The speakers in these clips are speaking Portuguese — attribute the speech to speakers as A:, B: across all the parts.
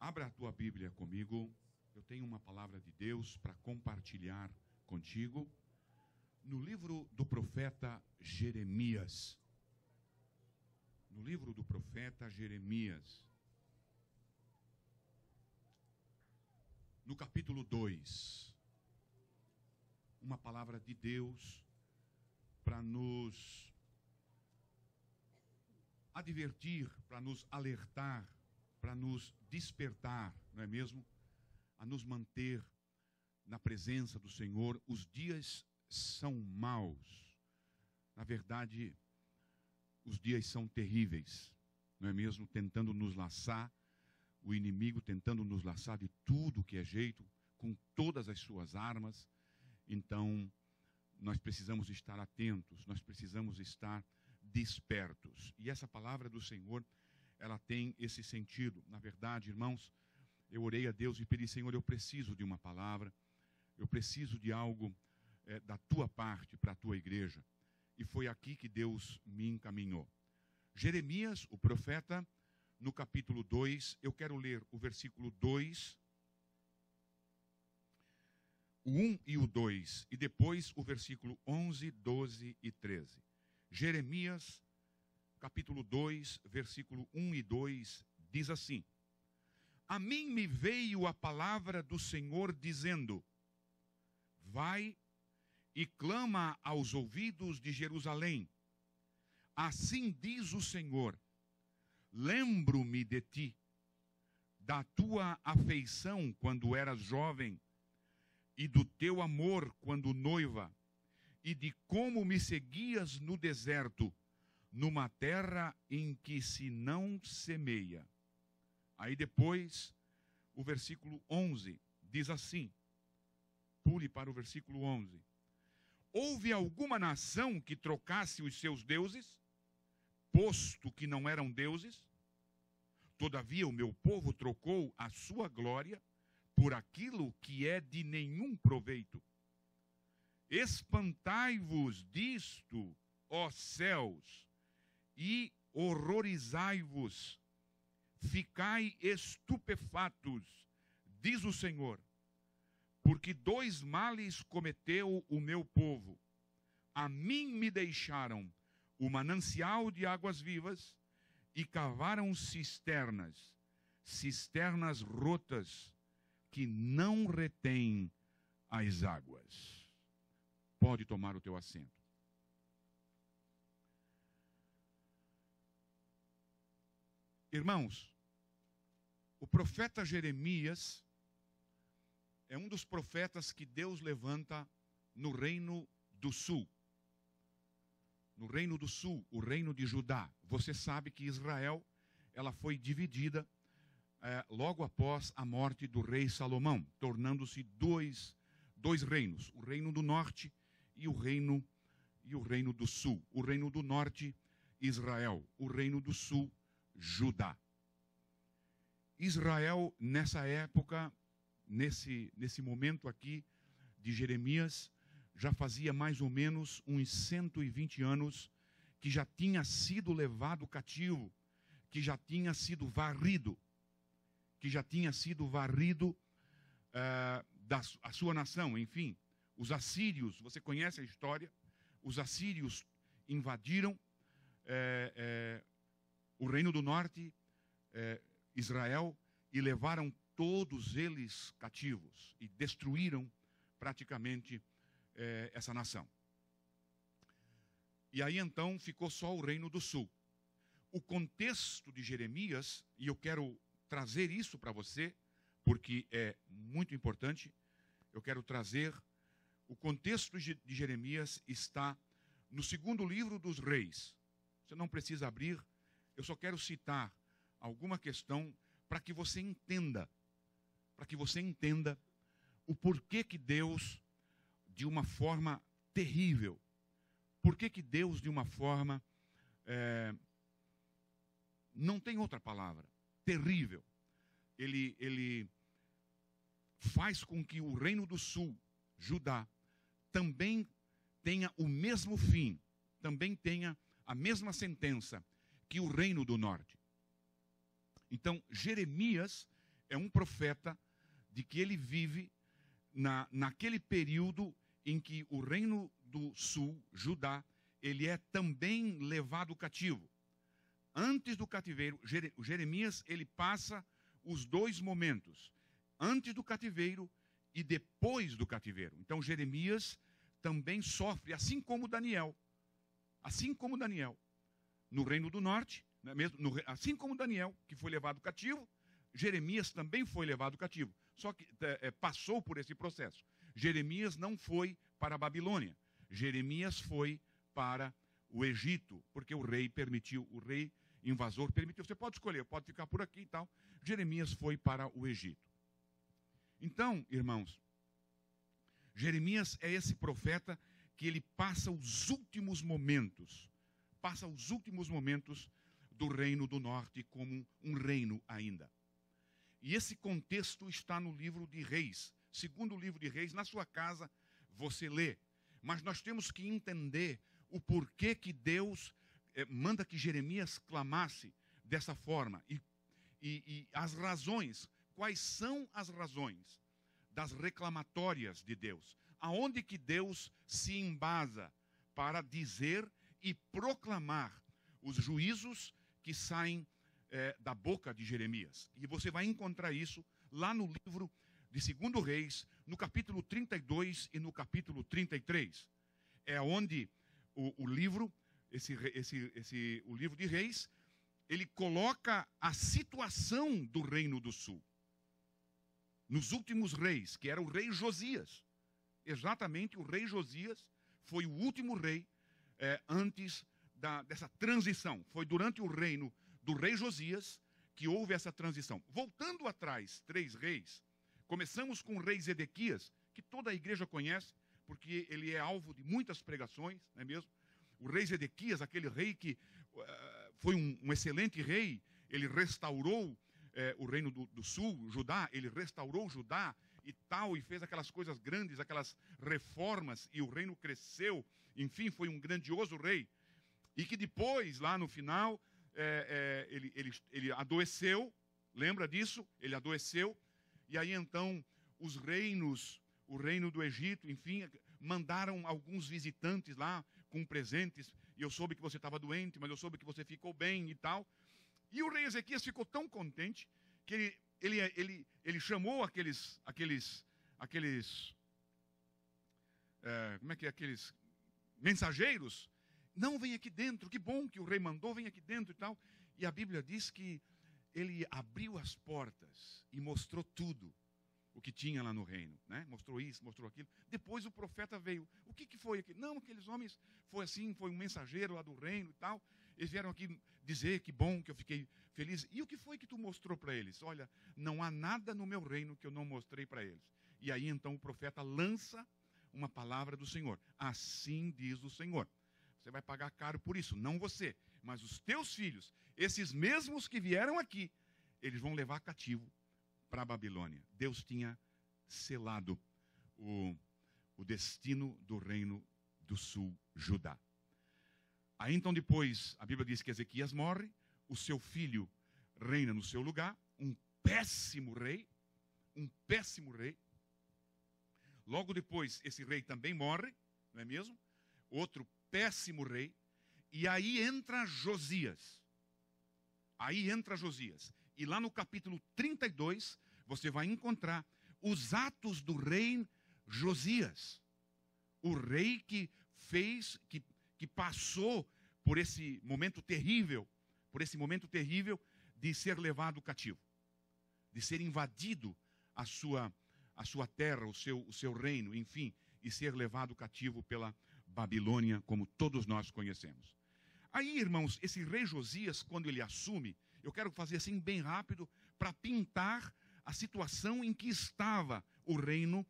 A: Abra a tua Bíblia comigo. Eu tenho uma palavra de Deus para compartilhar contigo. No livro do profeta Jeremias. No livro do profeta Jeremias. No capítulo 2. Uma palavra de Deus para nos advertir, para nos alertar, para nos despertar, não é mesmo? A nos manter na presença do Senhor. Os dias são maus. Na verdade, os dias são terríveis, não é mesmo? Tentando nos laçar, o inimigo tentando nos laçar de tudo que é jeito, com todas as suas armas. Então, nós precisamos estar atentos, nós precisamos estar despertos. E essa palavra do Senhor, ela tem esse sentido. Na verdade, irmãos, eu orei a Deus e pedi: Senhor, eu preciso de uma palavra, eu preciso de algo da tua parte para a tua igreja. E foi aqui que Deus me encaminhou. Jeremias, o profeta, no capítulo 2, eu quero ler o versículo 2, o 1 e o 2, e depois o versículo 11, 12 e 13. Jeremias, capítulo 2, versículo 1 e 2, diz assim: A mim me veio a palavra do Senhor dizendo: Vai e clama aos ouvidos de Jerusalém. Assim diz o Senhor: Lembro-me de ti, da tua afeição quando eras jovem, e do teu amor quando noiva, e de como me seguias no deserto, numa terra em que se não semeia. Aí depois, o versículo 11 diz assim, pule para o versículo 11. Houve alguma nação que trocasse os seus deuses, posto que não eram deuses? Todavia o meu povo trocou a sua glória por aquilo que é de nenhum proveito. Espantai-vos disto, ó céus, e horrorizai-vos, ficai estupefatos, diz o Senhor, porque dois males cometeu o meu povo. A mim me deixaram o manancial de águas vivas e cavaram cisternas, cisternas rotas, que não retém as águas. Pode tomar o teu assento. Irmãos, o profeta Jeremias é um dos profetas que Deus levanta no reino do sul. No reino do sul, o reino de Judá. Você sabe que Israel, ela foi dividida logo após a morte do rei Salomão, tornando-se dois reinos, o reino do norte e o reino do sul. O reino do norte, Israel, o reino do sul, Judá. Israel, nessa época, nesse momento aqui de Jeremias, já fazia mais ou menos uns 120 anos que já tinha sido levado cativo, que já tinha sido varrido, a sua nação. Enfim, os assírios, você conhece a história, os assírios invadiram o reino do norte, Israel, e levaram todos eles cativos e destruíram praticamente essa nação. E aí então ficou só o reino do sul. O contexto de Jeremias, e eu quero trazer isso para você, porque é muito importante, eu quero trazer o contexto de Jeremias, está no segundo livro dos reis. Você não precisa abrir, eu só quero citar alguma questão para que você entenda, o porquê que Deus, de uma forma terrível, porquê que Deus, de uma forma, não tem outra palavra, terrível, ele faz com que o reino do sul, Judá, também tenha o mesmo fim, também tenha a mesma sentença que o reino do norte. Então, Jeremias é um profeta de que ele vive naquele período em que o reino do sul, Judá, ele é também levado cativo. Antes do cativeiro, Jeremias, ele passa os dois momentos, antes do cativeiro e depois do cativeiro. Então, Jeremias também sofre, assim como Daniel, no reino do norte, né, assim como Daniel, que foi levado cativo, Jeremias também foi levado cativo, só que passou por esse processo. Jeremias não foi para a Babilônia, Jeremias foi para o Egito, porque o rei invasor permitiu. Você pode escolher, pode ficar por aqui e tal. Jeremias foi para o Egito. Então, irmãos, Jeremias é esse profeta que ele passa os últimos momentos do reino do norte como um reino ainda. E esse contexto está no livro de Reis. Segundo o livro de Reis, na sua casa você lê. Mas nós temos que entender o porquê que Deus manda que Jeremias clamasse dessa forma. E as razões, quais são as razões das reclamatórias de Deus? Aonde que Deus se embasa para dizer e proclamar os juízos que saem da boca de Jeremias? E você vai encontrar isso lá no livro de 2 Reis, no capítulo 32 e no capítulo 33. É onde o livro de Reis, ele coloca a situação do reino do sul. Nos últimos reis, que era o rei Josias. Exatamente, o rei Josias foi o último rei antes dessa transição. Foi durante o reino do rei Josias que houve essa transição. Voltando atrás, 3 reis, começamos com o rei Zedequias, que toda a igreja conhece, porque ele é alvo de muitas pregações, não é mesmo? O rei Zedequias, aquele rei que foi um excelente rei, ele restaurou o reino do sul, Judá, ele restaurou Judá e tal, e fez aquelas coisas grandes, aquelas reformas, e o reino cresceu, enfim, foi um grandioso rei. E que depois, lá no final, ele adoeceu, lembra disso? Ele adoeceu, e aí então os reinos, o reino do Egito, enfim, mandaram alguns visitantes lá com presentes, e eu soube que você estava doente, mas eu soube que você ficou bem e tal. E o rei Ezequias ficou tão contente que ele chamou aqueles mensageiros. Não, vem aqui dentro, que bom que o rei mandou, vem aqui dentro e tal. E a Bíblia diz que ele abriu as portas e mostrou tudo o que tinha lá no reino, né? Mostrou isso, mostrou aquilo. Depois o profeta veio. O que foi aquilo? Não, aqueles homens, foi assim, foi um mensageiro lá do reino e tal. Eles vieram aqui dizer que bom, que eu fiquei feliz. E o que foi que tu mostrou para eles? Olha, não há nada no meu reino que eu não mostrei para eles. E aí então o profeta lança uma palavra do Senhor. Assim diz o Senhor. Você vai pagar caro por isso, não você, mas os teus filhos, esses mesmos que vieram aqui, eles vão levar cativo para a Babilônia. Deus tinha selado o destino do reino do sul, Judá. Aí então depois, a Bíblia diz que Ezequias morre, o seu filho reina no seu lugar, um péssimo rei. Logo depois, esse rei também morre, não é mesmo? Outro péssimo rei. E aí entra Josias. E lá no capítulo 32, você vai encontrar os atos do rei Josias. O rei que passou por esse momento terrível, de ser levado cativo, de ser invadido a sua terra, o seu reino, enfim, e ser levado cativo pela Babilônia, como todos nós conhecemos. Aí, irmãos, esse rei Josias, quando ele assume, eu quero fazer assim bem rápido, para pintar a situação em que estava o reino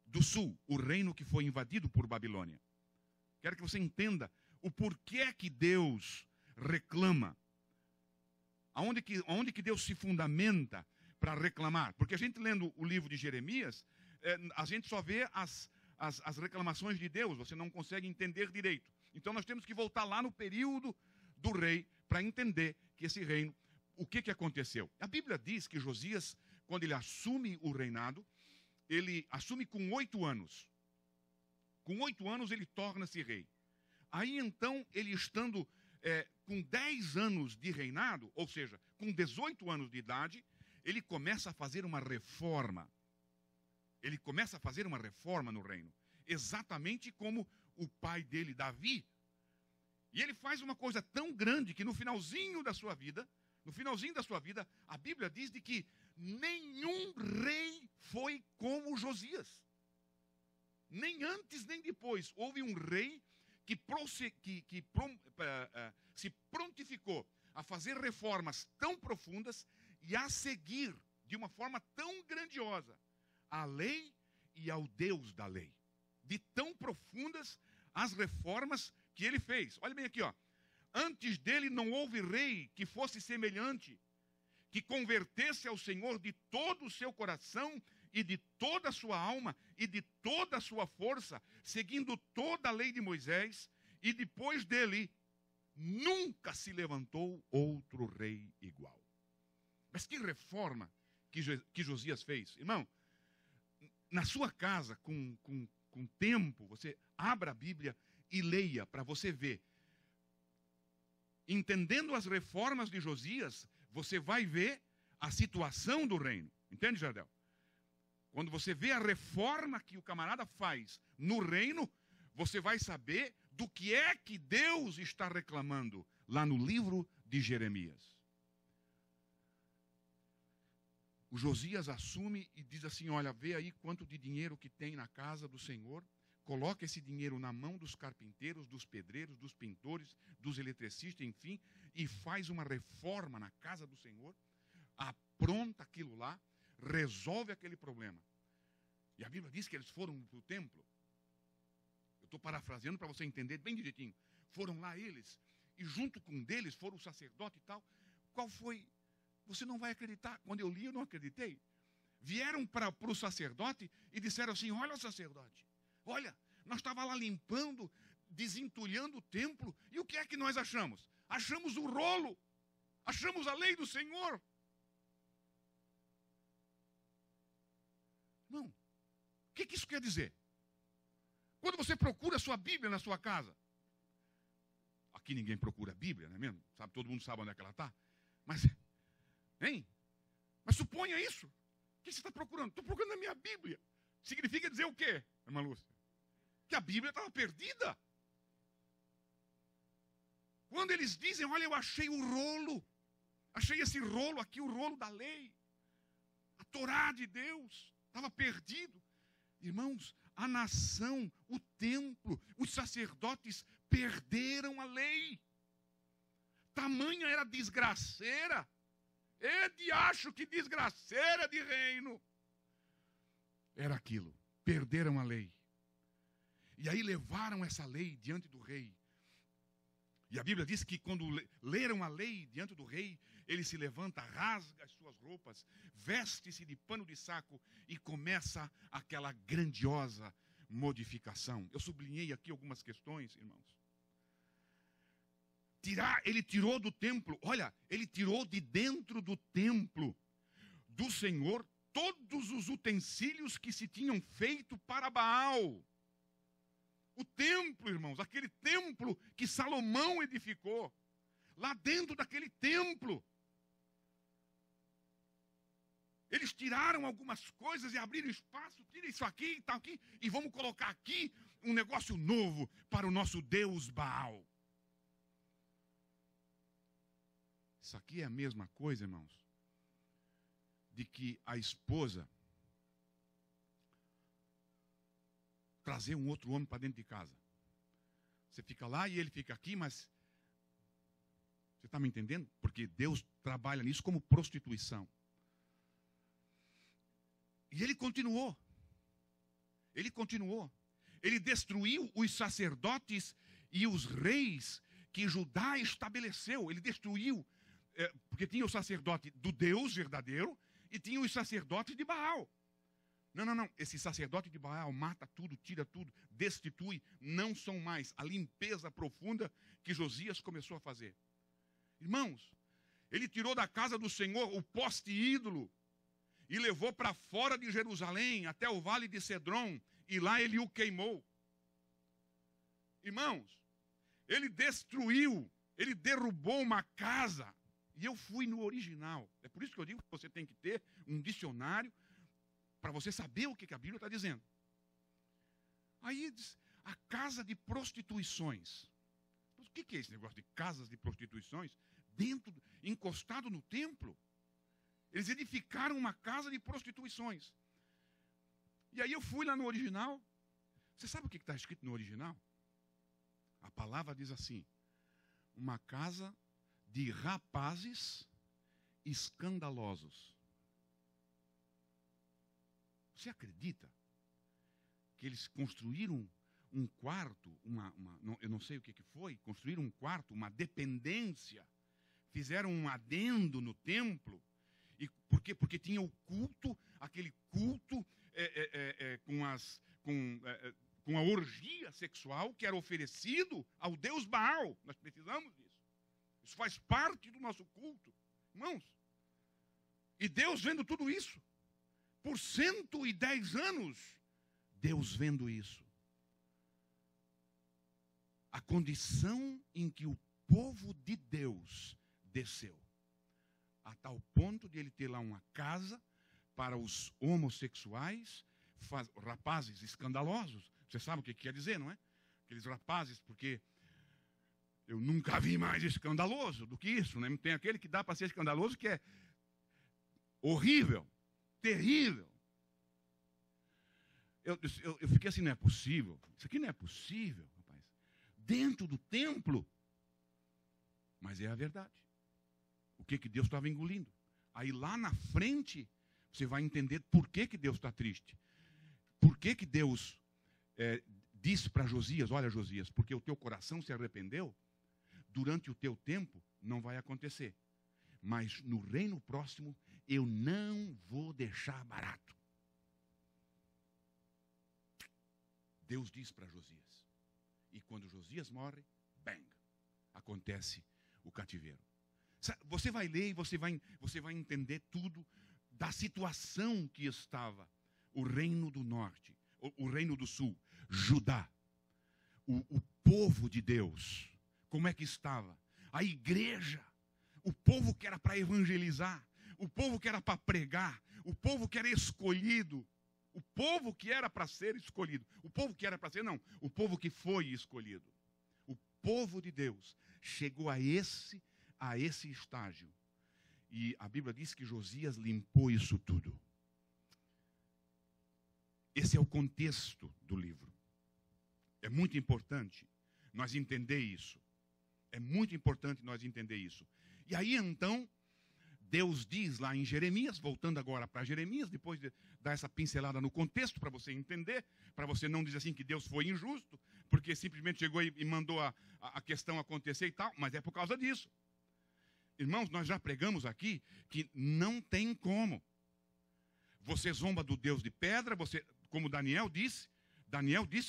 A: do sul, o reino que foi invadido por Babilônia. Quero que você entenda o porquê que Deus reclama. Aonde que Deus se fundamenta para reclamar? Porque a gente lendo o livro de Jeremias, a gente só vê as reclamações de Deus, você não consegue entender direito. Então nós temos que voltar lá no período do rei para entender que esse reino, o que aconteceu. A Bíblia diz que Josias quando ele assume o reinado, ele assume com 8 anos. Com 8 anos ele torna-se rei. Aí então, ele estando com 10 anos de reinado, ou seja, com 18 anos de idade, ele começa a fazer uma reforma. Ele começa a fazer uma reforma no reino. Exatamente como o pai dele, Davi. E ele faz uma coisa tão grande que no finalzinho da sua vida, a Bíblia diz de que nenhum rei foi como Josias. Nem antes nem depois. Houve um rei que se prontificou a fazer reformas tão profundas e a seguir de uma forma tão grandiosa a lei e ao Deus da lei. De tão profundas as reformas que ele fez. Olha bem aqui, ó. Antes dele não houve rei que fosse semelhante, que convertesse ao Senhor de todo o seu coração e de toda a sua alma e de toda a sua força, seguindo toda a lei de Moisés, e depois dele nunca se levantou outro rei igual. Mas que reforma que Josias fez? Irmão, na sua casa, com tempo, você abra a Bíblia e leia para você ver. Entendendo as reformas de Josias, você vai ver a situação do reino. Entende, Jardel? Quando você vê a reforma que o camarada faz no reino, você vai saber do que é que Deus está reclamando lá no livro de Jeremias. O Josias assume e diz assim, olha, vê aí quanto de dinheiro que tem na casa do Senhor, coloca esse dinheiro na mão dos carpinteiros, dos pedreiros, dos pintores, dos eletricistas, enfim, e faz uma reforma na casa do Senhor, apronta aquilo lá, resolve aquele problema. E a Bíblia diz que eles foram para o templo. Eu estou parafraseando para você entender bem direitinho. Foram lá eles, e junto com deles foram o sacerdote e tal. Qual foi? Você não vai acreditar. Quando eu li, eu não acreditei. Vieram para o sacerdote e disseram assim, olha, sacerdote, olha, nós estávamos lá limpando, desentulhando o templo, e o que é que nós achamos? Achamos o rolo, achamos a lei do Senhor. Não. O que isso quer dizer? Quando você procura a sua Bíblia na sua casa, aqui ninguém procura a Bíblia, não é mesmo? Sabe, todo mundo sabe onde é que ela está. Mas, hein? Mas suponha isso. O que você está procurando? Estou procurando a minha Bíblia. Significa dizer o quê, irmã Lúcia? Que a Bíblia estava perdida. Quando eles dizem, olha, eu achei o rolo. Achei esse rolo aqui, o rolo da lei. A Torá de Deus. Estava perdido. Irmãos, a nação, o templo, os sacerdotes perderam a lei. Tamanha era a desgraceira. De acho que desgraceira de reino. Era aquilo. Perderam a lei. E aí levaram essa lei diante do rei. E a Bíblia diz que quando leram a lei diante do rei, ele se levanta, rasga as suas roupas, veste-se de pano de saco e começa aquela grandiosa modificação. Eu sublinhei aqui algumas questões, irmãos. Ele tirou do templo, olha, ele tirou de dentro do templo do Senhor todos os utensílios que se tinham feito para Baal. O templo, irmãos, aquele templo que Salomão edificou, lá dentro daquele templo, eles tiraram algumas coisas e abriram espaço, tira isso aqui e tal aqui, e vamos colocar aqui um negócio novo para o nosso Deus Baal. Isso aqui é a mesma coisa, irmãos, de que a esposa trazer um outro homem para dentro de casa. Você fica lá e ele fica aqui, mas você está me entendendo? Porque Deus trabalha nisso como prostituição. E ele continuou. Ele continuou. Ele destruiu os sacerdotes e os reis que Judá estabeleceu. Ele destruiu, porque tinha o sacerdote do Deus verdadeiro e tinha os sacerdotes de Baal. Não. Esse sacerdote de Baal mata tudo, tira tudo, destitui. Não são mais. A limpeza profunda que Josias começou a fazer. Irmãos, ele tirou da casa do Senhor o poste ídolo. e levou para fora de Jerusalém, até o vale de Cedron, e lá ele o queimou. Irmãos, ele destruiu, ele derrubou uma casa. E eu fui no original. É por isso que eu digo que você tem que ter um dicionário para você saber o que a Bíblia está dizendo. Aí diz, a casa de prostituições. Mas o que é esse negócio de casas de prostituições? Encostado no templo. Eles edificaram uma casa de prostituições. E aí eu fui lá no original. Você sabe o que está escrito no original? A palavra diz assim: uma casa de rapazes escandalosos. Você acredita que eles construíram um quarto, eu não sei o que foi, construíram um quarto, uma dependência, fizeram um adendo no templo, e por quê? Porque tinha o culto, aquele culto com a orgia sexual que era oferecido ao Deus Baal. Nós precisamos disso. Isso faz parte do nosso culto, irmãos. E Deus vendo tudo isso, por 110 anos, Deus vendo isso. A condição em que o povo de Deus desceu, a tal ponto de ele ter lá uma casa para os homossexuais, rapazes escandalosos. Você sabe o que quer dizer, não é? Aqueles rapazes, porque eu nunca vi mais escandaloso do que isso, né? Tem aquele que dá para ser escandaloso que é horrível, terrível. Eu fiquei assim, não é possível. Isso aqui não é possível, rapaz. Dentro do templo. Mas é a verdade. O que Deus estava engolindo. Aí lá na frente, você vai entender por que Deus está triste. Por que Deus disse para Josias: olha, Josias, porque o teu coração se arrependeu, durante o teu tempo não vai acontecer. Mas no reino próximo, eu não vou deixar barato. Deus diz para Josias. E quando Josias morre, bang, acontece o cativeiro. Você vai ler e você vai entender tudo da situação que estava o reino do norte, o reino do sul, Judá, o povo de Deus, como é que estava? A igreja, o povo que era para evangelizar, o povo que era para pregar, o povo que era escolhido, o povo que era para ser escolhido, o povo que era para ser, não, o povo que foi escolhido. O povo de Deus chegou a esse estágio. E a Bíblia diz que Josias limpou isso tudo. Esse é o contexto do livro. É muito importante nós entender isso. É muito importante nós entender isso. E aí então, Deus diz lá em Jeremias, voltando agora para Jeremias, depois de dar essa pincelada no contexto, para você entender, para você não dizer assim que Deus foi injusto, porque simplesmente chegou e mandou a questão acontecer e tal, mas é por causa disso. Irmãos, nós já pregamos aqui que não tem como. Você zomba do Deus de pedra, como Daniel disse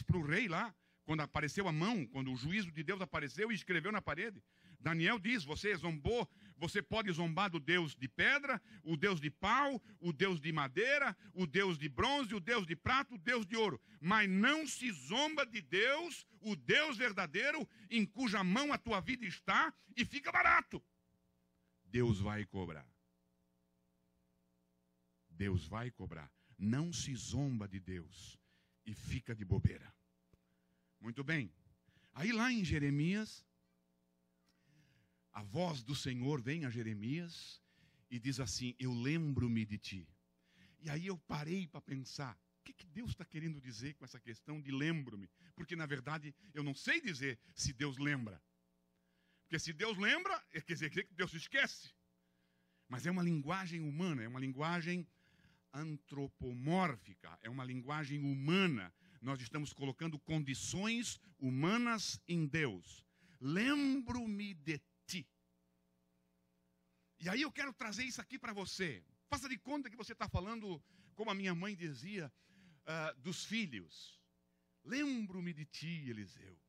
A: para o rei lá, quando apareceu a mão, quando o juízo de Deus apareceu e escreveu na parede. Daniel diz: você zombou, você pode zombar do Deus de pedra, o Deus de pau, o Deus de madeira, o Deus de bronze, o Deus de prata, o Deus de ouro. Mas não se zomba de Deus, o Deus verdadeiro, em cuja mão a tua vida está, e fica barato. Deus vai cobrar. Deus vai cobrar. Não se zomba de Deus e fica de bobeira. Muito bem. Aí lá em Jeremias, a voz do Senhor vem a Jeremias e diz assim: eu lembro-me de ti. E aí eu parei para pensar, o que Deus está querendo dizer com essa questão de lembro-me? Porque na verdade eu não sei dizer se Deus lembra. Porque se Deus lembra, quer dizer que Deus se esquece. Mas é uma linguagem humana, é uma linguagem antropomórfica, é uma linguagem humana. Nós estamos colocando condições humanas em Deus. Lembro-me de ti. E aí eu quero trazer isso aqui para você. Faça de conta que você está falando, como a minha mãe dizia, dos filhos. Lembro-me de ti, Eliseu.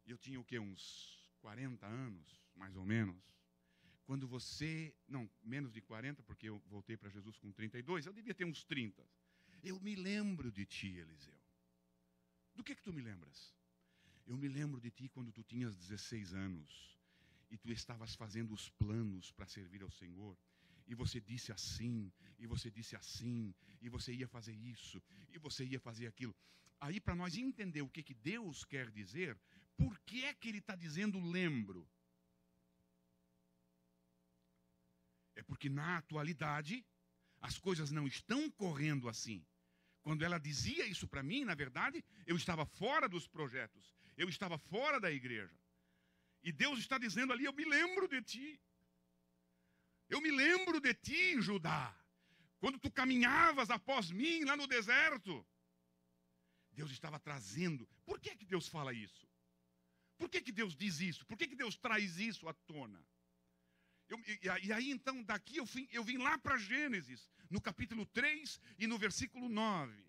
A: Eu tinha o quê? Uns 40 anos, mais ou menos, quando você, não, menos de 40, porque eu voltei para Jesus com 32, eu devia ter uns 30. Eu me lembro de ti, Eliseu. Do que tu me lembras? Eu me lembro de ti quando tu tinhas 16 anos e tu estavas fazendo os planos para servir ao Senhor. E você disse assim, e você disse assim, e você ia fazer isso, e você ia fazer aquilo. Aí, para nós entender o que Deus quer dizer, por que é que Ele está dizendo lembro? É porque na atualidade, as coisas não estão correndo assim. Quando ela dizia isso para mim, na verdade, eu estava fora dos projetos, eu estava fora da igreja. E Deus está dizendo ali, eu me lembro de ti. Eu me lembro de ti, Judá, quando tu caminhavas após mim lá no deserto. Deus estava trazendo. Por que Deus fala isso? Por que Deus diz isso? Por que Deus traz isso à tona? E aí então, daqui eu vim lá para Gênesis, no capítulo 3 e no versículo 9.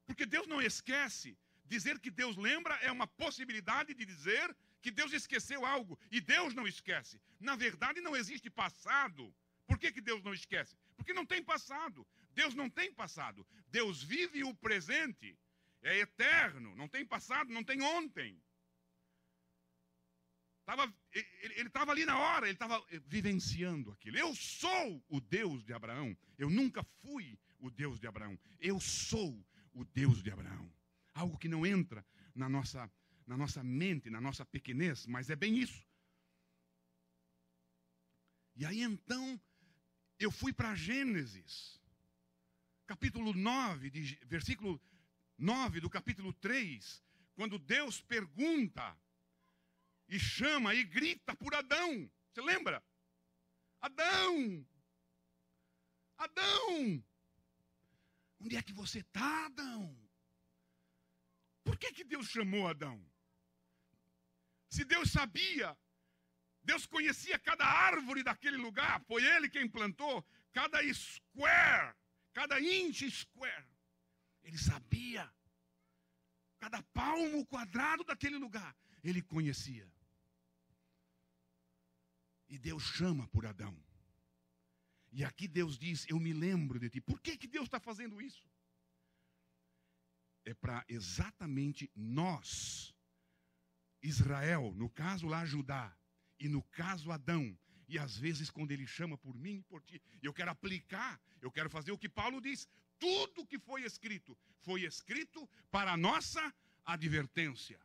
A: Porque Deus não esquece. Dizer que Deus lembra é uma possibilidade de dizer que Deus esqueceu algo, e Deus não esquece. Na verdade, não existe passado. Por que Deus não esquece? Porque não tem passado. Deus não tem passado. Deus vive o presente. É eterno. Não tem passado, não tem ontem. Ele estava ali na hora, ele estava vivenciando aquilo. Eu sou o Deus de Abraão. Eu nunca fui o Deus de Abraão. Eu sou o Deus de Abraão. Algo que não entra na nossa mente, na nossa pequenez, mas é bem isso. E aí então, eu fui para Gênesis, capítulo 9, versículo 9 do capítulo 3, quando Deus pergunta, e chama, e grita por Adão. Você lembra? Adão! Adão! Onde é que você está, Adão? Por que Deus chamou Adão? Se Deus sabia, Deus conhecia cada árvore daquele lugar, foi Ele quem plantou, cada square, cada inch square. Ele sabia, cada palmo quadrado daquele lugar, Ele conhecia. E Deus chama por Adão. E aqui Deus diz, eu me lembro de ti. Por que Deus está fazendo isso? É para exatamente nós, Israel, no caso lá Judá, e no caso Adão, e às vezes quando ele chama por mim e por ti, eu quero aplicar, eu quero fazer o que Paulo diz, tudo que foi escrito para a nossa advertência.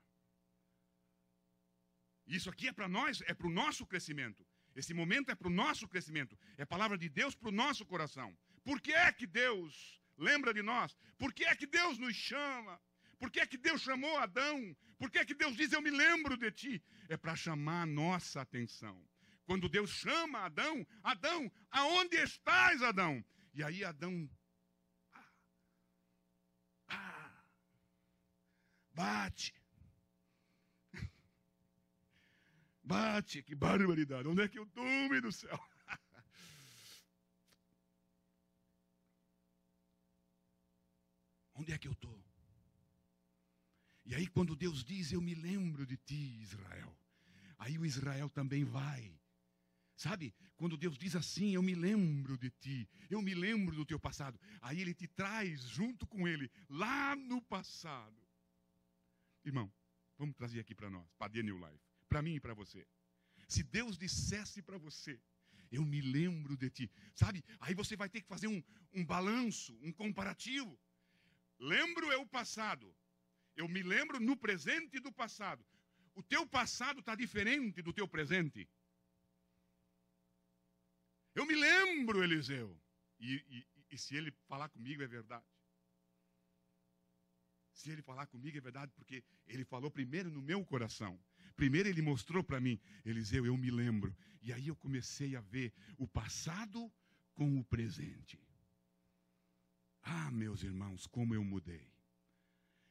A: Isso aqui é para nós, é para o nosso crescimento. Esse momento é para o nosso crescimento, é a palavra de Deus para o nosso coração. Por que é que Deus lembra de nós? Por que é que Deus nos chama? Por que é que Deus chamou Adão? Por que é que Deus diz, eu me lembro de ti? É para chamar a nossa atenção. Quando Deus chama Adão, Adão, aonde estás, Adão? E aí Adão, bate. Bate, que barbaridade. Onde é que eu estou, meu Deus do céu? Onde é que eu estou? E aí quando Deus diz, eu me lembro de ti, Israel. Aí o Israel também vai. Sabe? Quando Deus diz assim, eu me lembro de ti. Eu me lembro do teu passado. Aí Ele te traz junto com Ele, lá no passado. Irmão, vamos trazer aqui para nós, para The New Life. Para mim e para você. Se Deus dissesse para você, eu me lembro de ti. Sabe? Aí você vai ter que fazer um balanço, um comparativo. Lembro é o passado. Eu me lembro no presente do passado. O teu passado está diferente do teu presente. Eu me lembro, Eliseu. E se ele falar comigo é verdade. Se ele falar comigo é verdade, porque ele falou primeiro no meu coração. Primeiro ele mostrou para mim, Eliseu, eu me lembro. E aí eu comecei a ver o passado com o presente. Ah, meus irmãos, como eu mudei.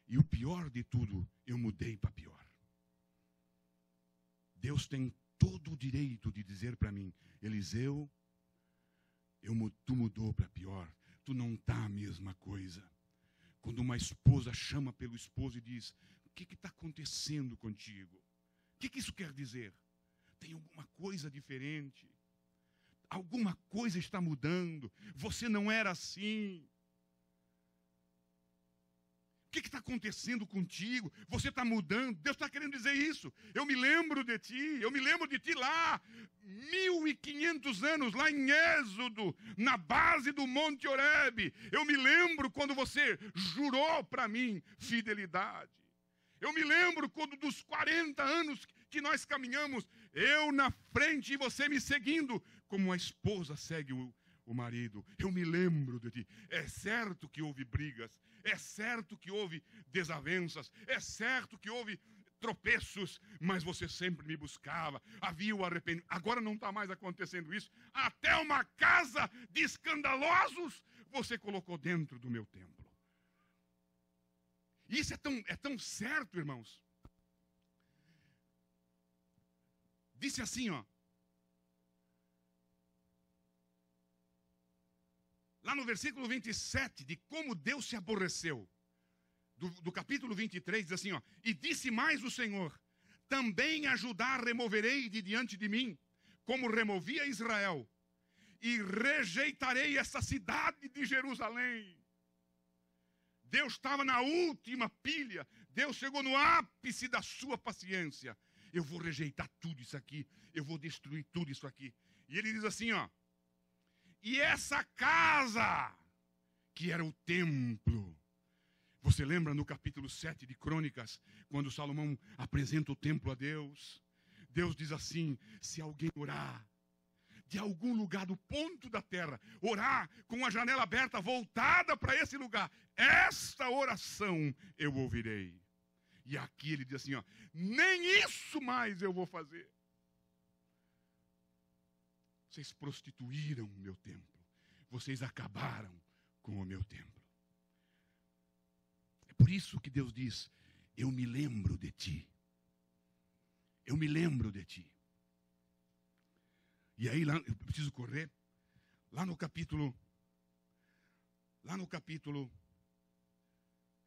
A: E o pior de tudo, eu mudei para pior. Deus tem todo o direito de dizer para mim, Eliseu, tu mudou para pior. Tu não está a mesma coisa. Quando uma esposa chama pelo esposo e diz, o que está acontecendo contigo? O que isso quer dizer? tem alguma coisa diferente. Alguma coisa está mudando. Você não era assim. O que está acontecendo contigo? Você está mudando. Deus está querendo dizer isso. Eu me lembro de ti. Eu me lembro de ti lá, 1500 anos, lá em Êxodo, na base do Monte Horebe. Eu me lembro quando você jurou para mim fidelidade. Eu me lembro quando dos 40 anos que nós caminhamos, eu na frente e você me seguindo, como a esposa segue o marido. Eu me lembro de ti. É certo que houve brigas, é certo que houve desavenças, é certo que houve tropeços, mas você sempre me buscava. Havia o arrependimento. Agora não está mais acontecendo isso. Até uma casa de escandalosos você colocou dentro do meu templo. Isso é tão certo, irmãos. Disse assim, ó. Lá no versículo 27, de como Deus se aborreceu. Do capítulo 23, diz assim, ó. E disse mais o Senhor: também a Judá removerei de diante de mim, como removia Israel. E rejeitarei essa cidade de Jerusalém. Deus estava na última pilha. Deus chegou no ápice da sua paciência. Eu vou rejeitar tudo isso aqui. Eu vou destruir tudo isso aqui. E ele diz assim, ó. E essa casa, que era o templo. Você lembra no capítulo 7 de Crônicas, quando Salomão apresenta o templo a Deus? Deus diz assim, se alguém orar de algum lugar do ponto da terra, orar com a janela aberta, voltada para esse lugar, esta oração eu ouvirei. E aqui ele diz assim, ó, nem isso mais eu vou fazer. Vocês prostituíram o meu templo. Vocês acabaram com o meu templo. É por isso que Deus diz, eu me lembro de ti. Eu me lembro de ti. E aí, lá, eu preciso correr, lá no capítulo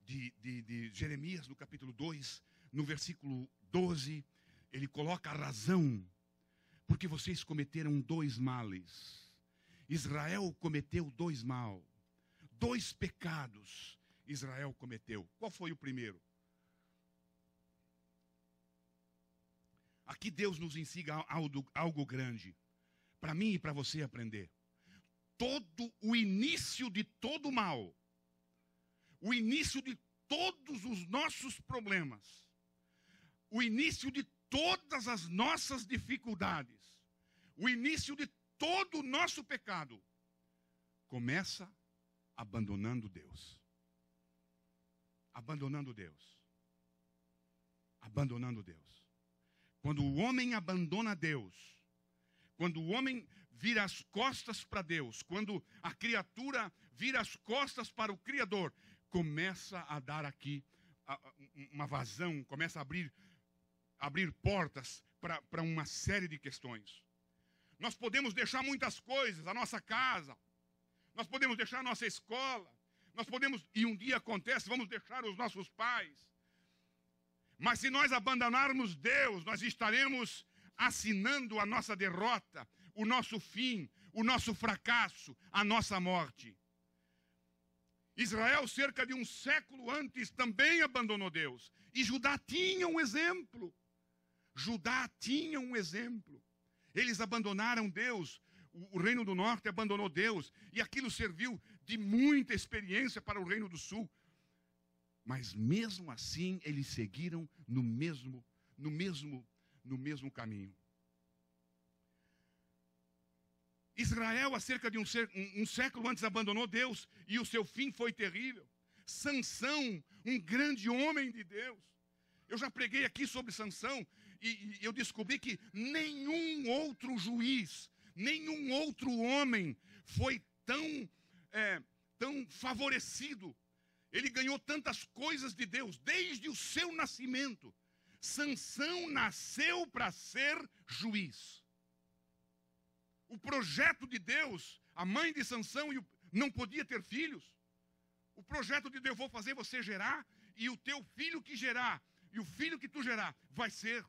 A: de Jeremias, no capítulo 2, no versículo 12, ele coloca a razão, porque vocês cometeram 2 males. Israel cometeu 2 mal, 2 pecados Israel cometeu. Qual foi o primeiro? Aqui Deus nos ensina algo grande, para mim e para você aprender. Todo o início de todo mal, o início de todos os nossos problemas, o início de todas as nossas dificuldades, o início de todo o nosso pecado, começa abandonando Deus. Abandonando Deus. Abandonando Deus. Quando o homem abandona Deus, quando o homem vira as costas para Deus, quando a criatura vira as costas para o Criador, começa a dar aqui uma vazão, começa a abrir portas para uma série de questões. Nós podemos deixar muitas coisas, a nossa casa, nós podemos deixar a nossa escola, nós podemos, e um dia acontece, vamos deixar os nossos pais. Mas se nós abandonarmos Deus, nós estaremos assinando a nossa derrota, o nosso fim, o nosso fracasso, a nossa morte. Israel, cerca de um século antes, também abandonou Deus. E Judá tinha um exemplo. Judá tinha um exemplo. Eles abandonaram Deus. O Reino do Norte abandonou Deus. E aquilo serviu de muita experiência para o Reino do Sul. Mas mesmo assim, eles seguiram no mesmo caminho. Israel, há cerca de um século antes, abandonou Deus e o seu fim foi terrível. Sansão, um grande homem de Deus. Eu já preguei aqui sobre Sansão e eu descobri que nenhum outro juiz, nenhum outro homem foi tão favorecido. Ele ganhou tantas coisas de Deus desde o seu nascimento. Sansão nasceu para ser juiz. O projeto de Deus, a mãe de Sansão não podia ter filhos. O projeto de Deus, vou fazer você gerar, e o teu filho que gerar, e o filho que tu gerar, vai ser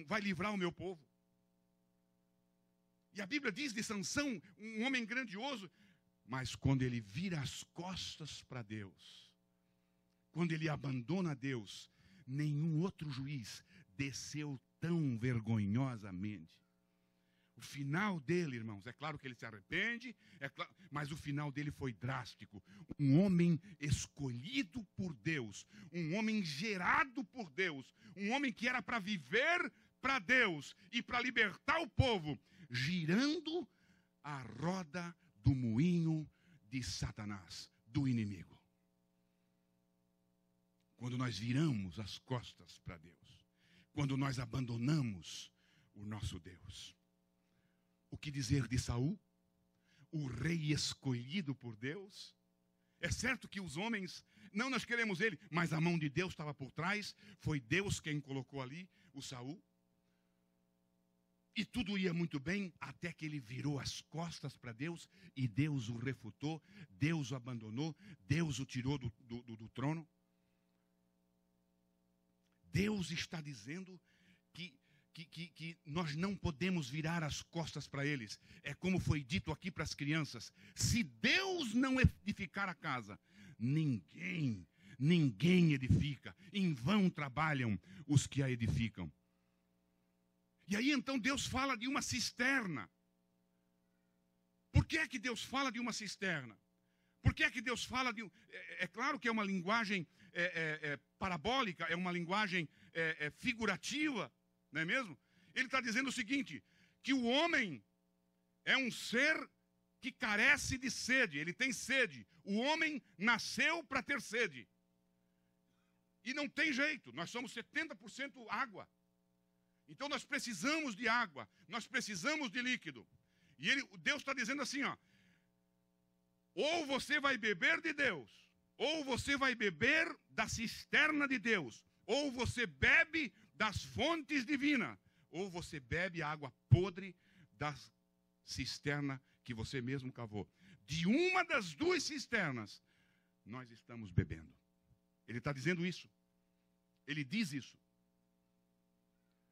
A: vai livrar o meu povo. E a Bíblia diz de Sansão, um homem grandioso, mas quando ele vira as costas para Deus, quando ele abandona Deus, nenhum outro juiz desceu tão vergonhosamente. O final dele, irmãos, é claro que ele se arrepende, mas o final dele foi drástico. Um homem escolhido por Deus, um homem gerado por Deus, um homem que era para viver para Deus e para libertar o povo, girando a roda do moinho de Satanás, do inimigo. Quando nós viramos as costas para Deus, quando nós abandonamos o nosso Deus. O que dizer de Saul? O rei escolhido por Deus. É certo que os homens, não nós queremos ele, mas a mão de Deus estava por trás. Foi Deus quem colocou ali o Saul. E tudo ia muito bem, até que ele virou as costas para Deus, e Deus o refutou, Deus o abandonou, Deus o tirou do trono. Deus está dizendo que nós não podemos virar as costas para eles. É como foi dito aqui para as crianças: se Deus não edificar a casa, ninguém edifica. Em vão trabalham os que a edificam. E aí então Deus fala de uma cisterna. Por que é que Deus fala de uma cisterna? Por que é que Deus fala de... É claro que é uma linguagem parabólica, é uma linguagem figurativa, não é mesmo? Ele está dizendo o seguinte, que o homem é um ser que carece de sede, ele tem sede. O homem nasceu para ter sede. E não tem jeito, nós somos 70% água. Então nós precisamos de água, nós precisamos de líquido. E Deus está dizendo assim, ó, ou você vai beber de Deus, ou você vai beber da cisterna de Deus, ou você bebe das fontes divinas, ou você bebe a água podre da cisterna que você mesmo cavou. De uma das duas cisternas, nós estamos bebendo. Ele está dizendo isso. Ele diz isso.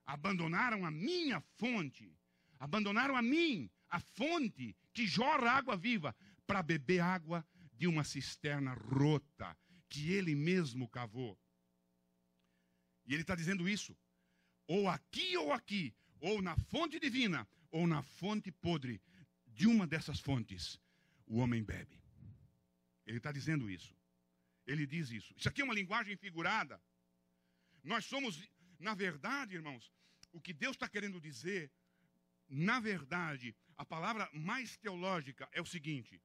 A: Abandonaram a minha fonte, abandonaram a mim, a fonte que jorra água viva, para beber água de uma cisterna rota, que ele mesmo cavou. E ele está dizendo isso, ou aqui, ou na fonte divina, ou na fonte podre, de uma dessas fontes, o homem bebe. Ele está dizendo isso. Ele diz isso. Isso aqui é uma linguagem figurada. Nós somos, na verdade, irmãos, o que Deus está querendo dizer, na verdade, a palavra mais teológica é o seguinte: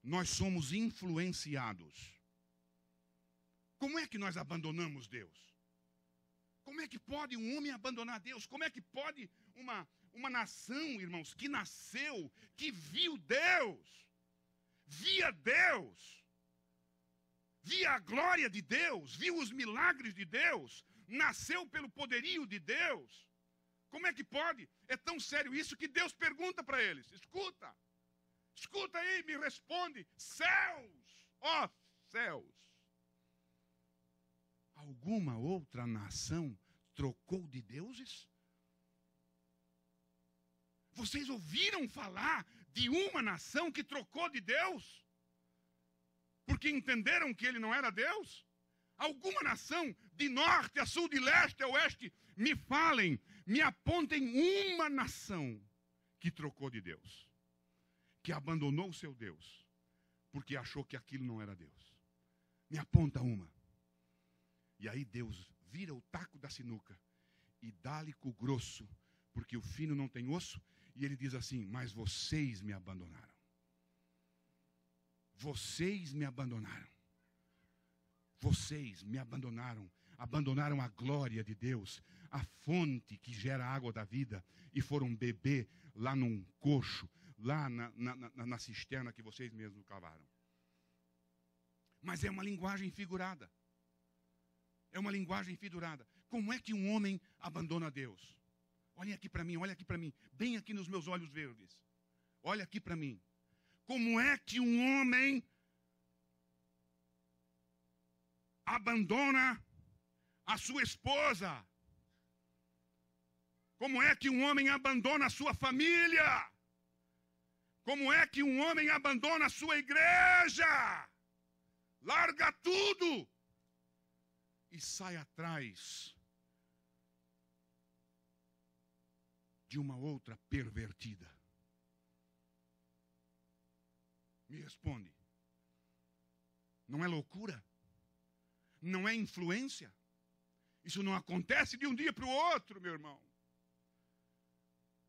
A: nós somos influenciados. Como é que nós abandonamos Deus? Como é que pode um homem abandonar Deus? Como é que pode uma nação, irmãos, que nasceu, que viu Deus, via Deus, via a glória de Deus, viu os milagres de Deus, nasceu pelo poderio de Deus? Como é que pode? É tão sério isso que Deus pergunta para eles: escuta aí, me responde, céus, ó céus, alguma outra nação trocou de deuses? Vocês ouviram falar de uma nação que trocou de Deus? Porque entenderam que ele não era Deus? Alguma nação, de norte a sul, de leste a oeste, me falem, me apontem uma nação que trocou de Deus, que abandonou o seu Deus, porque achou que aquilo não era Deus. Me aponta uma. E aí Deus vira o taco da sinuca e dá-lhe com o grosso, porque o fino não tem osso, e ele diz assim: mas vocês me abandonaram. Vocês me abandonaram. Vocês me abandonaram. Abandonaram a glória de Deus, a fonte que gera a água da vida, e foram beber lá num coxo, lá na cisterna que vocês mesmos cavaram. Mas é uma linguagem figurada. É uma linguagem figurada. Como é que um homem abandona Deus? Olhem aqui para mim, bem aqui nos meus olhos verdes. Olha aqui para mim. Como é que um homem abandona a sua esposa? Como é que um homem abandona a sua família? Como é que um homem abandona a sua igreja? Larga tudo e sai atrás de uma outra pervertida. Me responde. Não é loucura? Não é influência? Isso não acontece de um dia para o outro, meu irmão.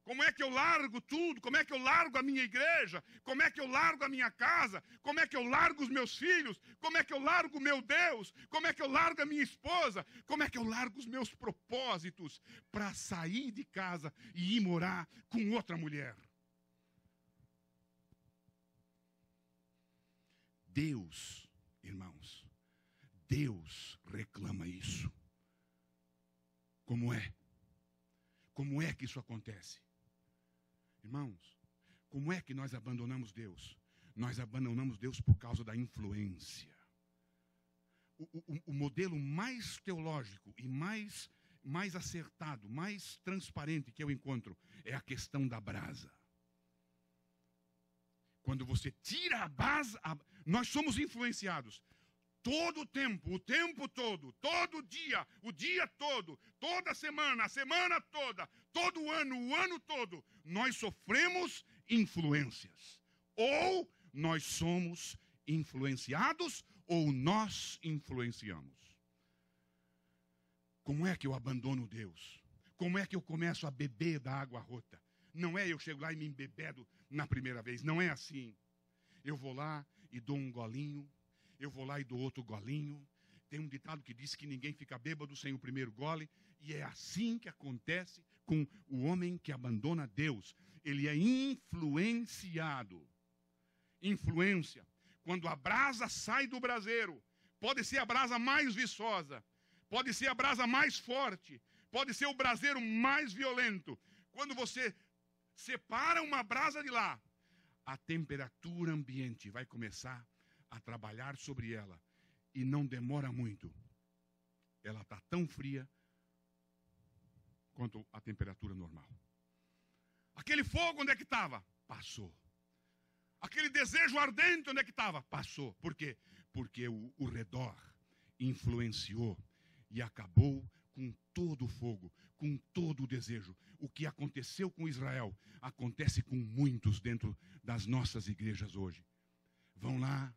A: Como é que eu largo tudo? Como é que eu largo a minha igreja? Como é que eu largo a minha casa? Como é que eu largo os meus filhos? Como é que eu largo o meu Deus? Como é que eu largo a minha esposa? Como é que eu largo os meus propósitos para sair de casa e ir morar com outra mulher? Deus, irmãos, Deus reclama isso. Como é? Como é que isso acontece? Irmãos, como é que nós abandonamos Deus? Nós abandonamos Deus por causa da influência. O modelo mais teológico e mais acertado, mais transparente que eu encontro é a questão da brasa. Quando você tira a base, nós somos influenciados. Todo o tempo todo, todo dia, o dia todo, toda semana, a semana toda, todo ano, o ano todo, nós sofremos influências. Ou nós somos influenciados, ou nós influenciamos. Como é que eu abandono Deus? Como é que eu começo a beber da água rota? Não é eu chego lá e me embebedo na primeira vez, não é assim. Eu vou lá e dou um golinho. Eu vou lá e dou outro golinho. Tem um ditado que diz que ninguém fica bêbado sem o primeiro gole. E é assim que acontece com o homem que abandona Deus. Ele é influenciado. Influência. Quando a brasa sai do braseiro, pode ser a brasa mais viçosa, pode ser a brasa mais forte, pode ser o braseiro mais violento. Quando você separa uma brasa de lá, a temperatura ambiente vai começar a trabalhar sobre ela, e não demora muito. Ela está tão fria quanto a temperatura normal. Aquele fogo, onde é que estava? Passou. Aquele desejo ardente, onde é que estava? Passou. Por quê? Porque o redor influenciou e acabou com todo o fogo, com todo o desejo. O que aconteceu com Israel, acontece com muitos dentro das nossas igrejas hoje. Vão lá,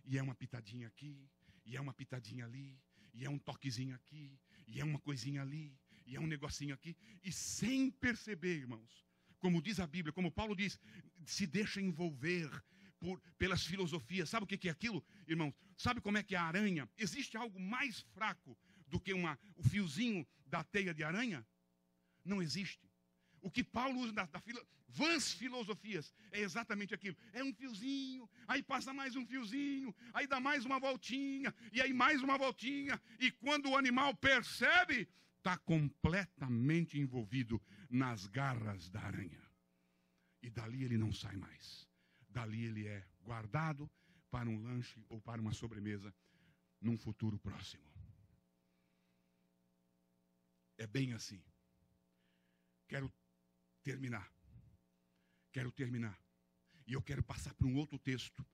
A: e é uma pitadinha aqui, e é uma pitadinha ali, e é um toquezinho aqui, e é uma coisinha ali, e é um negocinho aqui, e sem perceber, irmãos, como diz a Bíblia, como Paulo diz, se deixa envolver pelas filosofias. Sabe o que é aquilo, irmãos? Sabe como é que é a aranha? Existe algo mais fraco do que o fiozinho da teia de aranha? Não existe. O que Paulo usa vãs filosofias é exatamente aquilo. É um fiozinho, aí passa mais um fiozinho, aí dá mais uma voltinha, e aí mais uma voltinha. E quando o animal percebe, está completamente envolvido nas garras da aranha. E dali ele não sai mais. Dali ele é guardado para um lanche ou para uma sobremesa num futuro próximo. É bem assim. Quero terminar. E eu quero passar para um outro texto.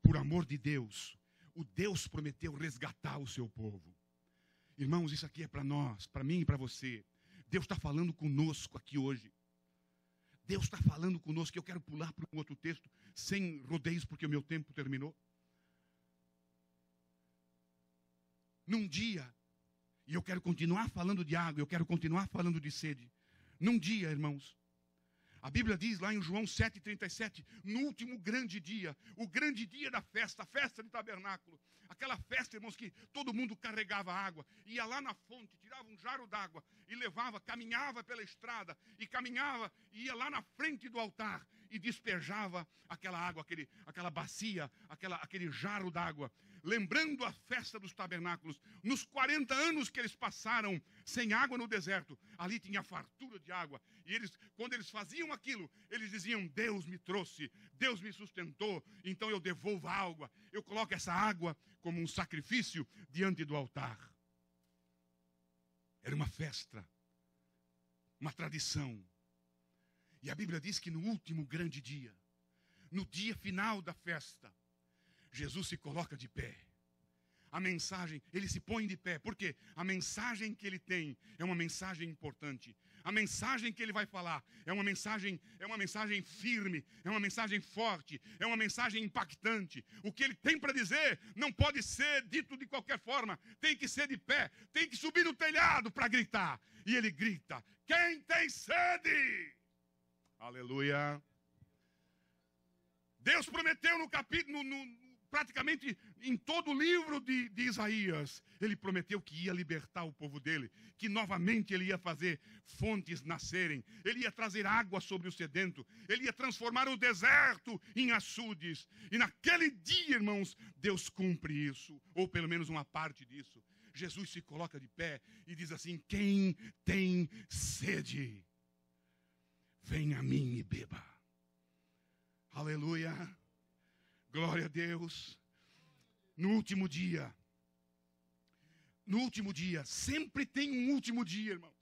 A: Por amor de Deus, o Deus prometeu resgatar o seu povo. Irmãos, isso aqui é para nós, para mim e para você. Deus está falando conosco aqui hoje. Deus está falando conosco. Eu quero pular para um outro texto, sem rodeios, porque o meu tempo terminou. Num dia, e eu quero continuar falando de água, eu quero continuar falando de sede. Num dia, irmãos, a Bíblia diz lá em João 7,37, no último grande dia, o grande dia da festa, a festa de tabernáculo, aquela festa, irmãos, que todo mundo carregava água, ia lá na fonte, tirava um jarro d'água e levava, caminhava pela estrada, e caminhava, e ia lá na frente do altar, e despejava aquela água, aquela bacia, aquele jarro d'água, lembrando a festa dos tabernáculos. Nos 40 anos que eles passaram sem água no deserto, ali tinha fartura de água, e quando eles faziam aquilo, eles diziam: Deus me trouxe, Deus me sustentou, então eu devolvo a água, eu coloco essa água como um sacrifício diante do altar. Era uma festa uma tradição. E a Bíblia diz que no último grande dia, no dia final da festa, Jesus se coloca de pé. A mensagem, ele se põe de pé, porque a mensagem que ele tem é uma mensagem importante. A mensagem que ele vai falar é uma mensagem firme, é uma mensagem forte, é uma mensagem impactante. O que ele tem para dizer não pode ser dito de qualquer forma, tem que ser de pé, tem que subir no telhado para gritar. E ele grita: quem tem sede? Aleluia. Deus prometeu no capítulo, praticamente em todo o livro de Isaías, ele prometeu que ia libertar o povo dele, que novamente ele ia fazer fontes nascerem, ele ia trazer água sobre o sedento, ele ia transformar o deserto em açudes. E naquele dia, irmãos, Deus cumpre isso, ou pelo menos uma parte disso. Jesus se coloca de pé e diz assim: quem tem sede, vem a mim e beba. Aleluia. Glória a Deus. No último dia, sempre tem um último dia, irmãos.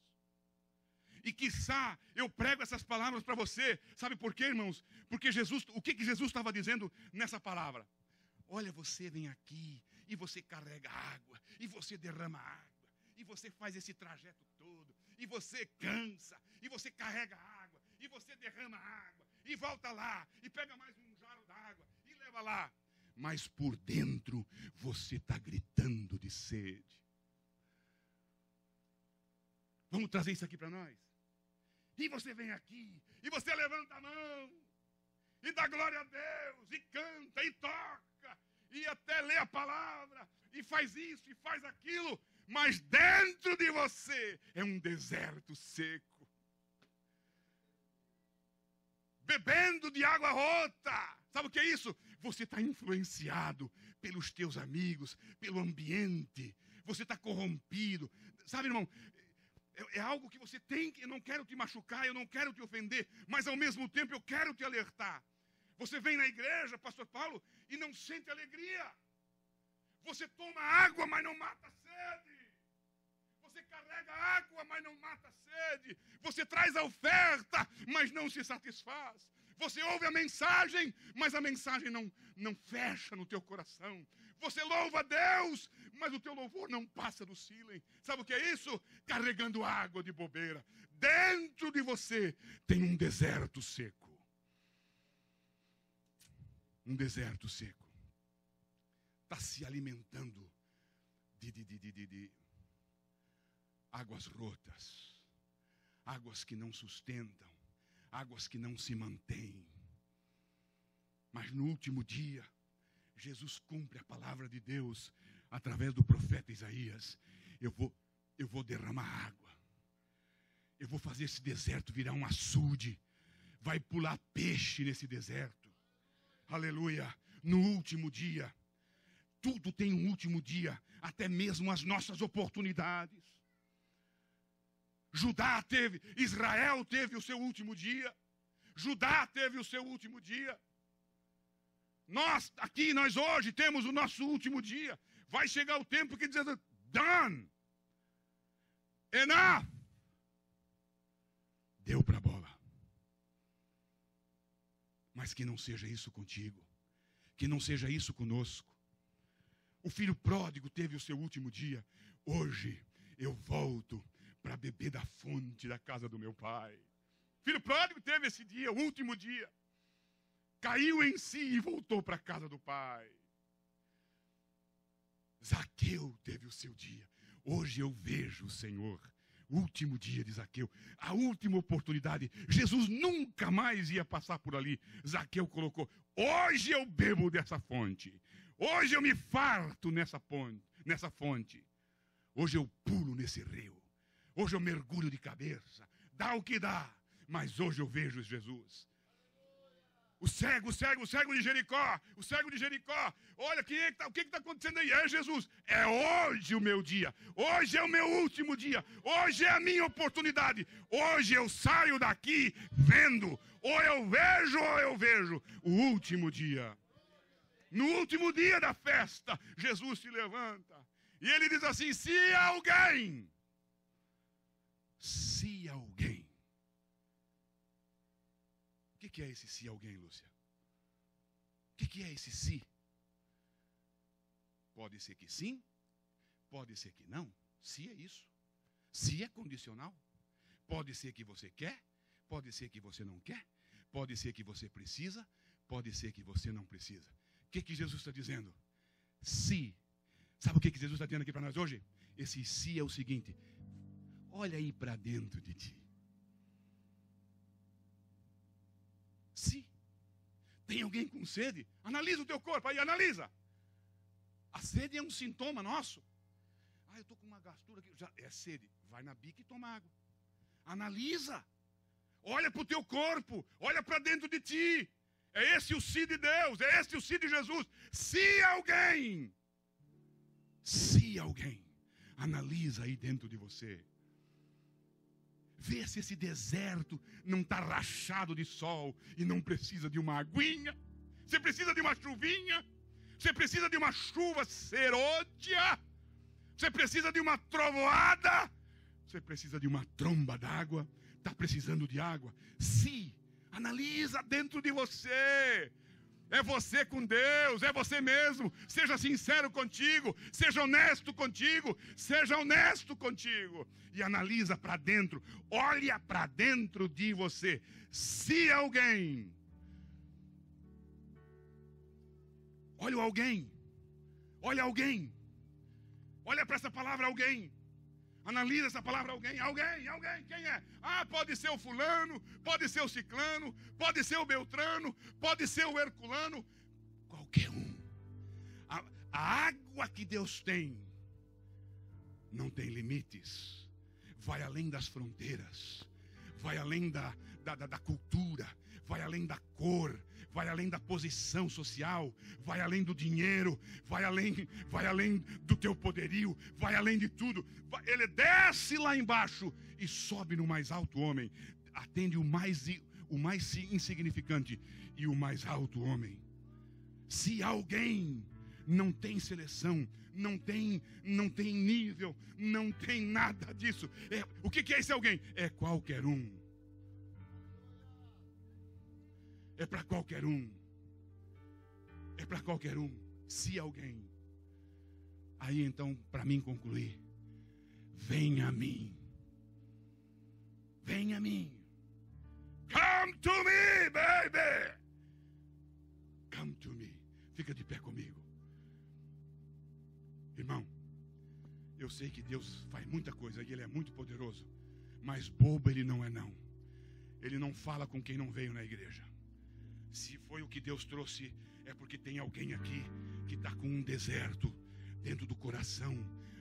A: E quiçá eu prego essas palavras para você. Sabe por quê, irmãos? Porque Jesus, o que Jesus estava dizendo nessa palavra? Olha, você vem aqui e você carrega água, e você derrama água, e você faz esse trajeto todo, e você cansa, e você carrega água, e você derrama água, e volta lá, e pega mais um jarro d'água, e leva lá. Mas por dentro você está gritando de sede. Vamos trazer isso aqui para nós? E você vem aqui, e você levanta a mão, e dá glória a Deus, e canta, e toca, e até lê a palavra, e faz isso, e faz aquilo, mas dentro de você é um deserto seco, bebendo de água rota. Sabe o que é isso? Você está influenciado pelos teus amigos, pelo ambiente, você está corrompido. Sabe, irmão, é algo que você tem que... Eu não quero te machucar, eu não quero te ofender, mas ao mesmo tempo eu quero te alertar. Você vem na igreja, pastor Paulo, e não sente alegria. Você toma água, mas não mata a sede. Você carrega água, mas não mata a sede. Você traz a oferta, mas não se satisfaz. Você ouve a mensagem, mas a mensagem não fecha no teu coração. Você louva a Deus, mas o teu louvor não passa do cílio. Sabe o que é isso? Carregando água de bobeira. Dentro de você tem um deserto seco. Um deserto seco. Está se alimentando de águas rotas. Águas que não sustentam. Águas que não se mantêm. Mas no último dia, Jesus cumpre a palavra de Deus através do profeta Isaías. Eu vou derramar água. Eu vou fazer esse deserto virar um açude. Vai pular peixe nesse deserto. Aleluia. No último dia. Tudo tem um último dia. Até mesmo as nossas oportunidades. Israel teve o seu último dia. Judá teve o seu último dia. Nós hoje temos o nosso último dia. Vai chegar o tempo que diz: done. Enough. Deu para a bola. Mas que não seja isso contigo. Que não seja isso conosco. O filho pródigo teve o seu último dia. Hoje eu volto para beber da fonte da casa do meu pai. O filho pródigo teve esse dia, o último dia. Caiu em si e voltou para a casa do pai. Zaqueu teve o seu dia. Hoje eu vejo o Senhor. O último dia de Zaqueu. A última oportunidade. Jesus nunca mais ia passar por ali. Zaqueu colocou: hoje eu bebo dessa fonte. Hoje eu me farto nessa fonte. Hoje eu pulo nesse rio. Hoje eu mergulho de cabeça. Dá o que dá. Mas hoje eu vejo Jesus. O cego de Jericó. O cego de Jericó. Olha, o que está acontecendo aí? É Jesus. É hoje o meu dia. Hoje é o meu último dia. Hoje é a minha oportunidade. Hoje eu saio daqui vendo. Ou eu vejo o último dia. No último dia da festa, Jesus se levanta. E ele diz assim: se alguém O que é esse se alguém, Lúcia? O que é esse se? Pode ser que sim, pode ser que não. Se é isso. Se é condicional. Pode ser que você quer, pode ser que você não quer, pode ser que você precisa, pode ser que você não precisa. O que Jesus está dizendo? Se. Sabe o que Jesus está dizendo aqui para nós hoje? Esse se é o seguinte: olha aí para dentro de ti. Se tem alguém com sede, analisa o teu corpo aí, analisa. A sede é um sintoma nosso. Eu estou com uma gastura aqui. Já é sede. Vai na bica e toma água. Analisa. Olha para o teu corpo. Olha para dentro de ti. É esse o si de Deus. É esse o si de Jesus. Se alguém, analisa aí dentro de você. Vê se esse deserto não está rachado de sol e não precisa de uma aguinha. Você precisa de uma chuvinha. Você precisa de uma chuva serôdia. Você precisa de uma trovoada. Você precisa de uma tromba d'água. Está precisando de água. Se analisa dentro de você. É você com Deus, é você mesmo. Seja sincero contigo, seja honesto contigo, seja honesto contigo. E analisa para dentro, olha para dentro de você. Se alguém, olha alguém, olha para essa palavra alguém. Analisa essa palavra alguém, quem é? Pode ser o fulano, pode ser o ciclano, pode ser o beltrano, pode ser o herculano, qualquer um. A água que Deus tem não tem limites, vai além das fronteiras, vai além da cultura, vai além da cor, vai além da posição social, vai além do dinheiro, vai além do teu poderio, vai além de tudo. Ele desce lá embaixo e sobe no mais alto homem, atende o mais insignificante e o mais alto homem. Se alguém não tem seleção, não tem nível, não tem nada disso, o que é esse alguém? É qualquer um. É para qualquer um. É para qualquer um. Se alguém. Aí então, para mim concluir, venha a mim. Venha a mim. Come to me, baby. Come to me. Fica de pé comigo. Irmão, eu sei que Deus faz muita coisa e Ele é muito poderoso, mas bobo Ele não é não. Ele não fala com quem não veio na igreja. Se foi o que Deus trouxe, é porque tem alguém aqui que está com um deserto dentro do coração.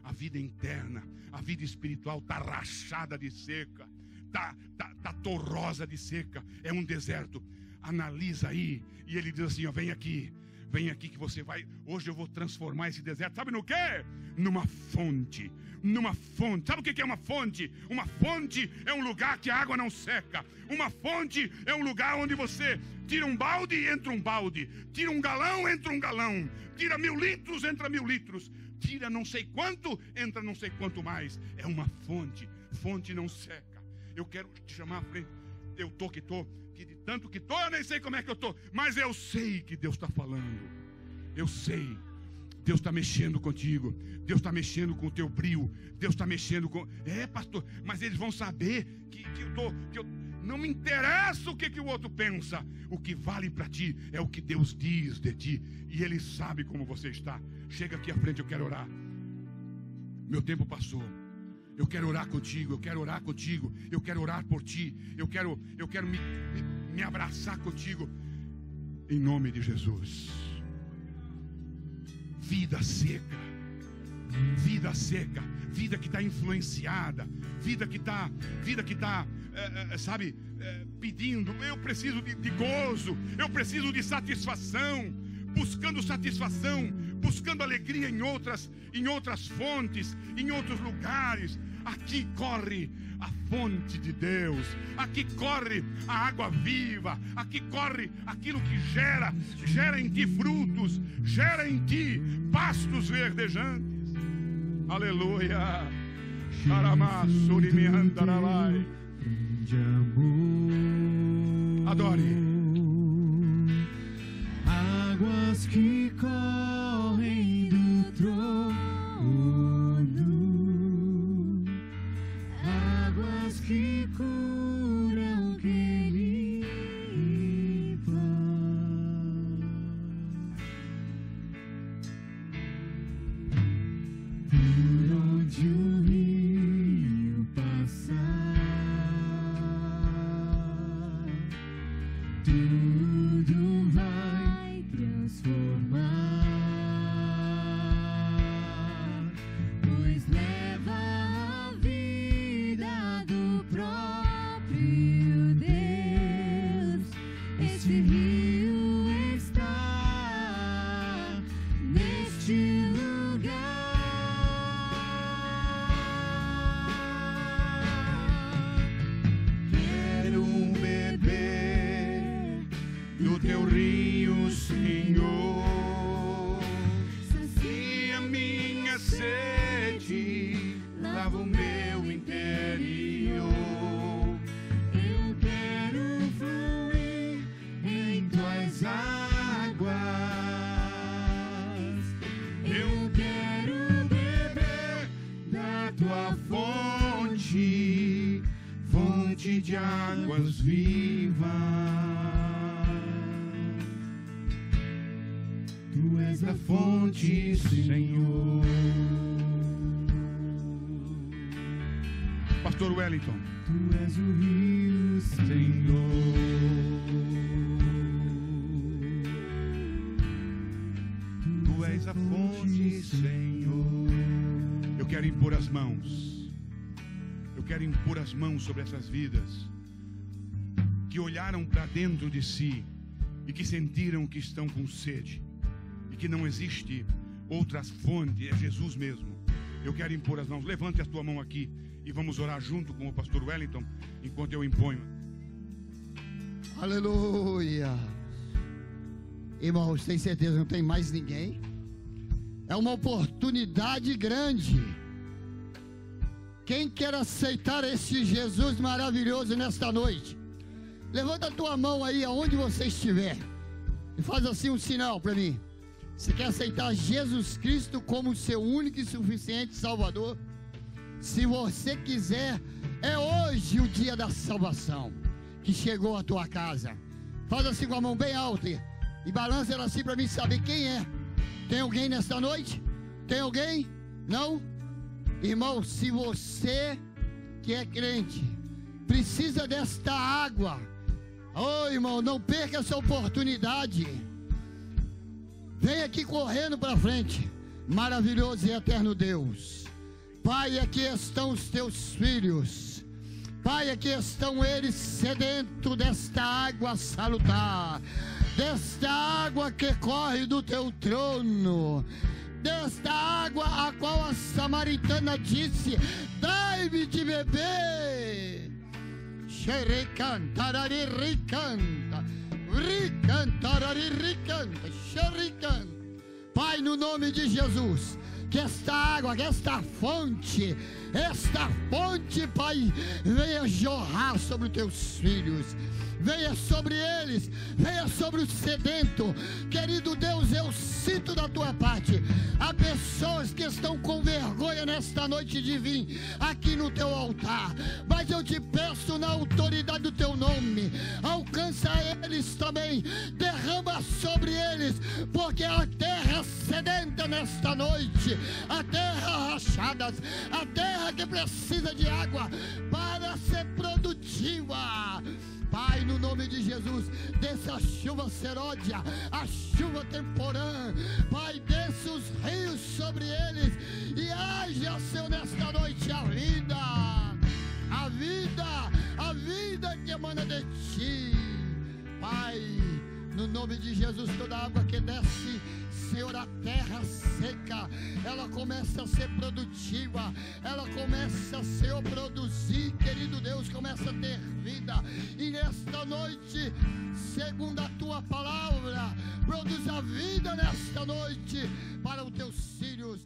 A: A vida interna, a vida espiritual está rachada de seca, está torrosa de seca, é um deserto. Analisa aí, e ele diz assim: vem aqui que você vai, hoje eu vou transformar esse deserto, sabe no quê? Numa fonte. Sabe o que é uma fonte? Uma fonte é um lugar que a água não seca. Uma fonte é um lugar onde você tira um balde e entra um balde, tira um galão, entra um galão, tira 1000 litros, entra 1000 litros, tira não sei quanto, entra não sei quanto mais. É uma fonte não seca. Eu quero te chamar à frente. Eu tô, que de tanto que tô, eu nem sei como é que eu tô, mas eu sei que Deus está falando. Eu sei. Deus está mexendo contigo. Deus está mexendo com o teu brio. Deus está mexendo com... pastor, mas eles vão saber que eu não me interessa o que o outro pensa. O que vale para ti é o que Deus diz de ti. E Ele sabe como você está. Chega aqui à frente, eu quero orar. Meu tempo passou. Eu quero orar contigo, eu quero orar contigo, eu quero orar por ti, eu quero me abraçar contigo, em nome de Jesus. Vida seca, vida que está influenciada, vida que está, pedindo, eu preciso de gozo, eu preciso de satisfação, buscando alegria em outras fontes, em outros lugares. Aqui corre a fonte de Deus, aqui corre a água viva, aqui corre aquilo que gera em ti frutos, gera em ti pastos verdejantes. Aleluia. Adore.
B: por onde o rio passar, tudo vai transformar, pois leva a vida do próprio Deus. Esse rio está neste lugar.
A: Quero beber do teu rio, Senhor. Sacia minha sede, lava o meu interior.
B: Eu quero fluir em tuas águas. Eu quero beber
A: Da tua fonte, fonte de águas vivas.
B: Tu és a fonte,
A: Senhor. Pastor Wellington.
B: Tu és o rio,
A: Senhor. Tu és a fonte, Senhor. Eu quero impor as mãos. Eu quero impor as mãos sobre essas vidas que olharam para dentro de si e que sentiram que estão com sede e que não existe outra fonte, é Jesus mesmo. Eu quero impor as mãos. Levante a tua mão aqui e vamos orar junto com o pastor Wellington enquanto eu imponho.
C: Aleluia. Irmãos, tem certeza, não tem mais ninguém? É uma oportunidade grande. Quem quer aceitar esse Jesus maravilhoso nesta noite? Levanta a tua mão aí aonde você estiver e faz assim um sinal para mim. Você quer aceitar Jesus Cristo como seu único e suficiente Salvador? Se você quiser, é hoje o dia da salvação que chegou à tua casa. Faz assim com a mão bem alta e balança ela assim para mim saber quem é. Tem alguém nesta noite? Tem alguém? Não? Irmão, se você que é crente precisa desta água, ô irmão, não perca essa oportunidade. Vem aqui correndo para frente. Maravilhoso e eterno Deus, Pai, aqui estão os teus filhos. Pai, aqui estão eles sedentos desta água salutar, desta água que corre do teu trono, desta água a qual a samaritana disse: dai-me de beber. Xerecantarari ricanta, ricantarari ricanta, xericanta. Pai, no nome de Jesus, que esta água, que esta fonte, Pai, venha jorrar sobre os teus filhos. Venha sobre eles, venha sobre o sedento. Querido Deus, eu sinto da tua parte. Há pessoas que estão com vergonha nesta noite de vir aqui no teu altar, mas eu te peço na autoridade do teu nome, alcança eles também, derrama sobre eles, porque a terra sedenta nesta noite, a terra rachada, a terra que precisa de água para ser produtiva. Pai, no nome de Jesus, desça a chuva seródia, a chuva temporã. Pai, desça os rios sobre eles e haja, Senhor, nesta noite a vida que emana de ti. Pai, no nome de Jesus, toda água que desce, Senhor, a terra seca, ela começa a ser produtiva, ela começa, Senhor, produzir, querido Deus, começa a ter vida, e nesta noite, segundo a tua palavra, produz a vida nesta noite, para os teus filhos.